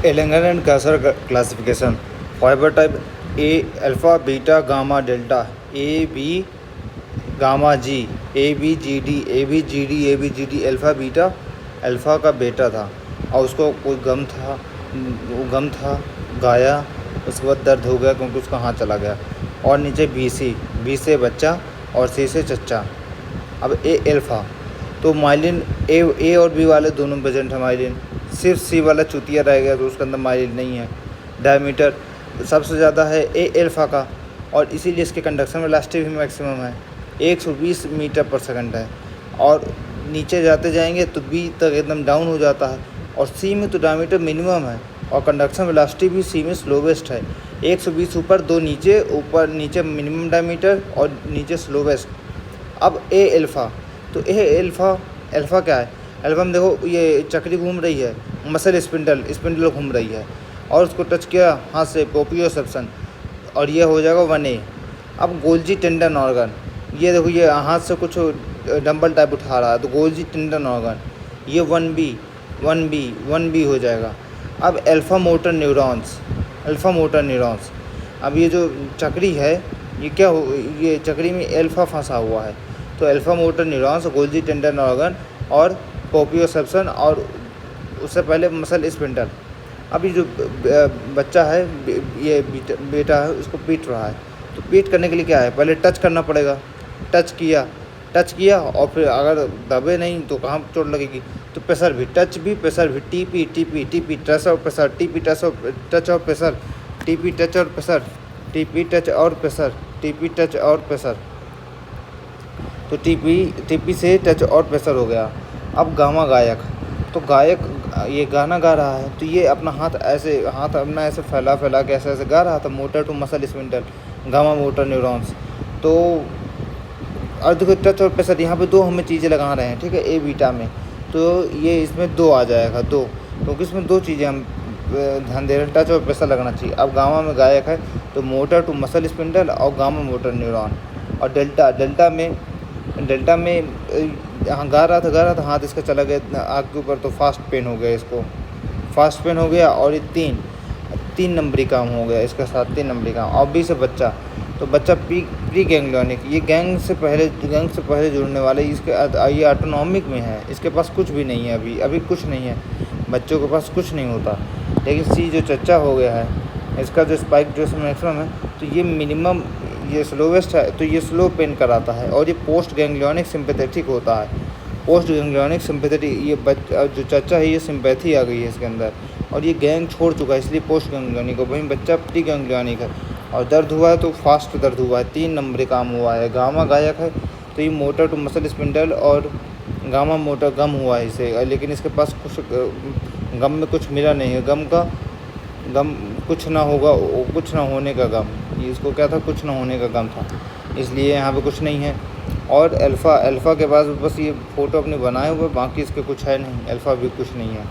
एलेंगर and Gasser classification fibre type A alpha beta gamma delta A B gamma G A B G D A B G D A B G D alpha beta alpha का बेटा था और उसको कोई गम था, वो गम था, गाया, उसके बाद दर्द हो गया क्योंकि उसका हाथ चला गया। और नीचे बी से बच्चा और सी से चच्चा। अब ए अल्फ़ा तो माइलिन ए और बी वाले दोनों प्रेजेंट है माइलिन, सिर्फ सी वाला चूतिया रह गया तो उसके अंदर माइलिन नहीं है। डायमीटर सबसे ज़्यादा है ए अल्फ़ा का और इसीलिए इसके कंडक्शन वेलोसिटी भी मैक्सिमम है, 120 मीटर पर सेकंड है। और नीचे जाते जाएंगे तो बी तक एकदम डाउन हो जाता है। और सी में तो डायमीटर मिनिमम है और कंडक्शन वेलोसिटी भी सी में स्लोवेस्ट है, 120 ऊपर, 2 नीचे, ऊपर नीचे मिनिमम डायमीटर और नीचे स्लोवेस्ट। अब ए अल्फ़ा तो ए अल्फ़ा क्या है? अल्फ़ा में देखो ये चक्री घूम रही है, मसल स्पिंडल घूम रही है और उसको टच किया हाथ से प्रोप्रियोसेप्शन और ये हो जाएगा 1A। अब गोल्जी टेंडन ऑर्गन, ये देखो ये हाथ से कुछ डंबल टाइप उठा रहा है तो गोल्जी टेंडन ऑर्गन, ये 1B हो जाएगा। अब अल्फ़ा मोटर न्यूरॉन्स, अब ये जो चक्री है ये क्या हो, ये चक्री में अल्फ़ा फंसा हुआ है तो alpha motor neurons, Golgi tendon organ और प्रोप्रियोसेप्शन और उससे पहले मसल स्पिंडल। अभी जो बच्चा है ये बेटा है उसको पीट रहा है तो पीट करने के लिए क्या है, पहले टच करना पड़ेगा। टच किया और फिर अगर दबे नहीं तो कहाँ चोट लगेगी, तो प्रेशर भी, प्रेशर भी, टीपी टच और प्रेशर, टीपी टच और प्रेशर, टीपी टच और प्रेशर, टीपी टच और प्रेशर, टीपी टच और प्रेशर। तो टीपी से टच और प्रेशर हो गया। अब गामा गायक, तो गायक ये गाना गा रहा है तो ये अपना हाथ अपना ऐसे फैला के ऐसे गा रहा था, motor to muscle spindle, gamma motor neurons. तो अर्ध को टच और प्रेशर, यहाँ पे 2 हमें चीज़ें लगा रहे हैं, ठीक है, ए बीटा में, तो ये इसमें 2 आ जाएगा, 2, क्योंकि इसमें 2 चीज़ें हम ध्यान दे रहे हैं, टच और प्रेशर लगना चाहिए। अब गामा में गायक है तो मोटर टू मसल स्पिंडल और गामा मोटर न्यूरॉन। और डेल्टा में यहाँ गा रहा था, हाथ इसका चला गया आँख के ऊपर तो फास्ट पेन हो गया और ये 3 नंबरी काम हो गया इसके साथ, 3 नंबरी काम। और बी से बच्चा, तो बच्चा प्री गैंग्लियोनिक, ये गैंग से पहले जुड़ने वाले, ये ऑटोनॉमिक में है, इसके पास कुछ भी नहीं है, अभी कुछ नहीं है, बच्चों के पास कुछ नहीं होता। लेकिन सी जो चच्चा हो गया है, इसका जो स्पाइक जो मैक्सिमम है तो ये मिनिमम, ये स्लोवेस्ट है तो ये स्लो पेन कराता है। और ये पोस्ट गैंग्लियोनिक सिंपैथेटिक होता है, ये जो चच्चा है ये सिंपैथी आ गई है इसके अंदर और ये गैंग छोड़ चुका है इसलिए पोस्ट गैंग्लियोनिक। वहीं बच्चा प्री गैंग्लियोनिक है और दर्द हुआ है तो फास्ट दर्द हुआ है, 3 नंबर काम हुआ है। गामा गायक है तो ये मोटर टू मसल स्पिंडल और गामा मोटर गम हुआ है इसे, लेकिन इसके पास कुछ गम में कुछ मिला नहीं है, गम कुछ ना होने का गम, इसको क्या था, कुछ ना होने का गम था, इसलिए यहाँ पे कुछ नहीं है। और अल्फ़ा के पास बस ये फ़ोटो अपने बनाए हुए, बाकी इसके कुछ है नहीं, अल्फ़ा भी कुछ नहीं है।